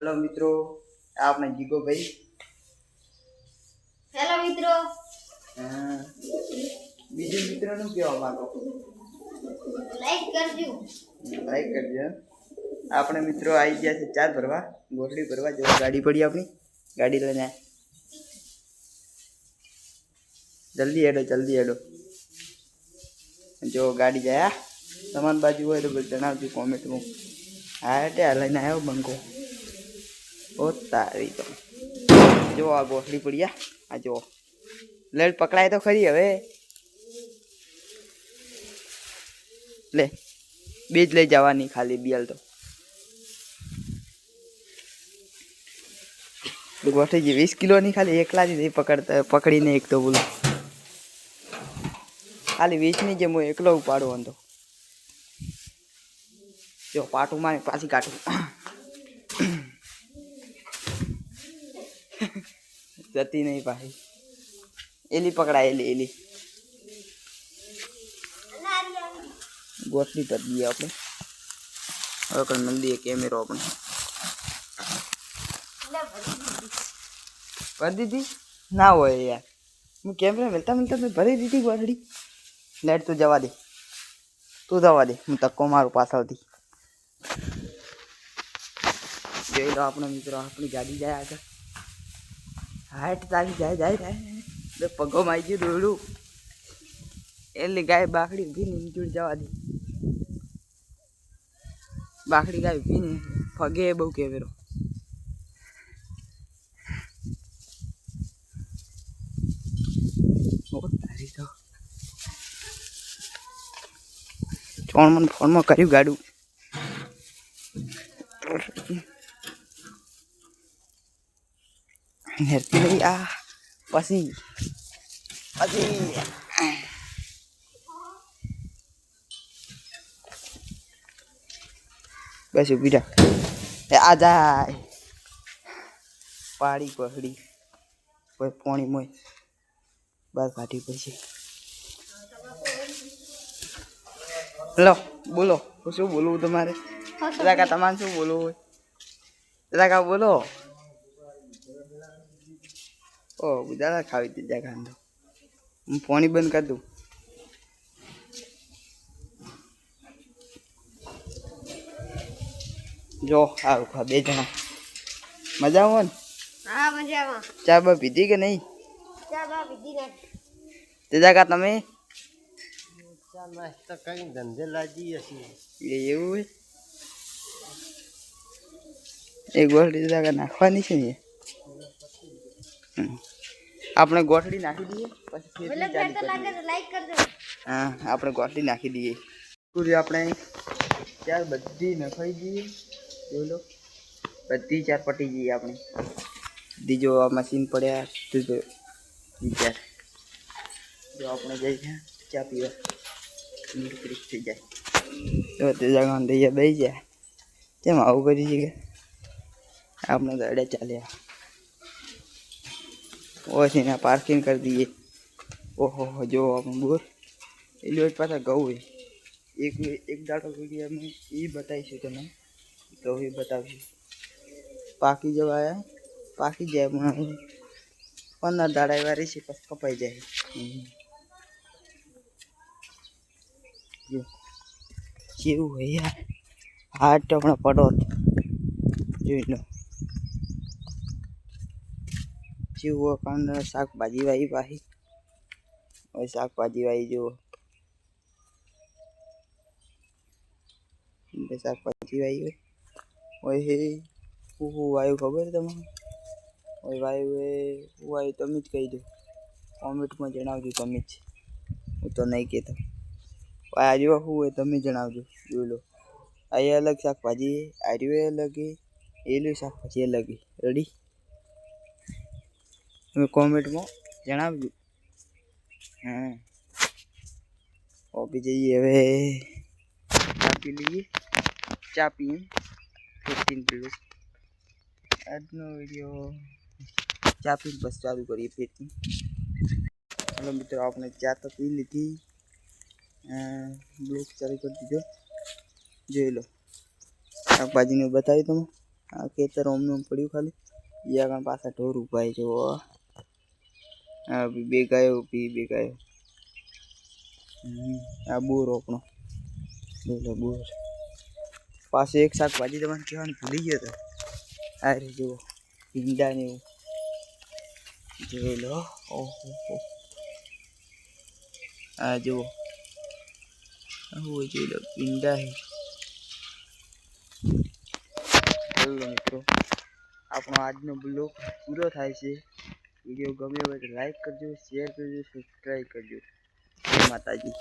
Hello मित्रों, आपने जीगो भाई। हेलो मित्रों। बीजे मित्रों नु केवा मांगो लाइक करજો। लाइक कर दिया। आपने मित्रों आई गया से चार भरवा गोठड़ी भरवा जो गाड़ी पड़ी अपनी गाड़ी लेने जल्दी हेडो जो गाड़ी जाया सामान बाजू हो तो जनावती कॉमेंट में हाँ टे लઈને આવ્યો બંકો ओ तारी तो जो आ गोठड़ी पड़िया आ जो लेट पकड़ाय तो खरी हवे ले बीज ले जवानी खाली बियल तो गोठड़ी जी 20 किलो नहीं खाली एकला जी पकड़ता पकड़ी ने एक तो बोलो खाली 20 नहीं जे मु एकलो उपाड़ो तो जो पाटू मारे पासी काटू जती नहीं पाई एली पकड़ा एली गोठड़ी कर दी आपने और कल मिल दिए कैमरा अपने भर दी थी ना हो यार मैं कैमरा मिलता मैं भरी दी थी गोठड़ी लाइट तो जवा दे तू दवा दे मैं तक्को मारू पासल थी जो लो अपने मित्रों अपनी गाड़ी जाए आगे हाइट ताकी जाए पगो माई गયું દોડું એટલે ગાય બાકડી ભીને નીચુડ જવા દે બાકડી ગાય ભીને ફગે બહુ કેવેરો તારી તો ચોણમન ફોનમાં કર્યું ગાડું હેરતી નહીં આ પછી बस उभी रख आ जाए पाड़ी कोहड़ी कोई पानी मोय बस काटी पड़ी हेलो बोलो शू बोलू तुम्हारे दादा का तमान शू बोलो दादा का बोलो ओ दादा खावी थी जगह मैं पानी बंद कर दूँ जो आओ खा बे जना मजा आવો ને હા મજામાં ચા બા પીધી કે નહીં ચા બા પીધી ને તેજા કા તમે ચા નાસ્તા કઈ ધંધે લાગી હશે એવું હોય એક ગોઠડી તેજા કા નાખવાની છે ને આપણે ગોઠડી નાખી દઈએ પછી એટલે ઘર તો લાગે તો લાઈક કરજો હા આપણે ગોઠડી નાખી દઈએ પૂરી આપણે ચાર બધી નખાઈ દઈએ બોલો बत्ती चार पटी जी आपने दी जो मशीन पड़े तो चार जो आपने जाए चा पीवा थी जाए तो जगह दे बही जाए तेम आव करी कि आपने तो अड़े चाले वो ना पार्किंग कर दिए ओहो जो आप बोर ए पासा गऊ है एक दाड़ो वीडियो में ये बताई तुम्हें तो ही बतावी पाकी जब आया पाकी जाए 15 दाड़ा वारी से पस कपाई जाए केव है यार हाथ तो अपना पड़ो जो लो जीव कारण शाक भाजी वाई पाही और शाक भाजी वाई जो शाक भाजी वाई वही वायु खबर तमें वायु तमे ज कही दो कॉमेंट में जणावजो तमे ज हूँ तो नहीं कहता आज शू तमे जणावजो जो लो आ अलग शाकभाजी आर्य अलग है एलू शाकभाजी अलग है रेडी તમે कॉमेंट में जणावजो हाँ अभी जाइए हवे चा पी लीजिए चा पीए 15 किलो આજનો વિડિયો ચા પી બસ ચાલુ કરીએ ફેરથી हेलो मित्रों आपने चा तो पी ली थी ब्लॉग चालू कर दीजिए जो लो शाकभाजी ने बताई तुम આ ખેતર ઓમનું પડ્યું ખાલી એ આગળ પાછા ઢોર ઉભા છે જો આ બે ગાયો બે ગાયો આ બોર આપણો બોલો બોર પાસે એક શાકભાજી તમારે કહેવાનું ભૂલી ગયો હતો આ રે જુઓ ભીંડા ને એવું જોઈ લો ઓહો આ જુઓ જોઈ લો ભીંડા બોલો મિત્રો આપણો આજનો બ્લોગ પૂરો થાય છે વિડીયો ગમ્યો હોય તો લાઈક કરજો શેર કરજો સબસ્ક્રાઈબ કરજો જય માતાજી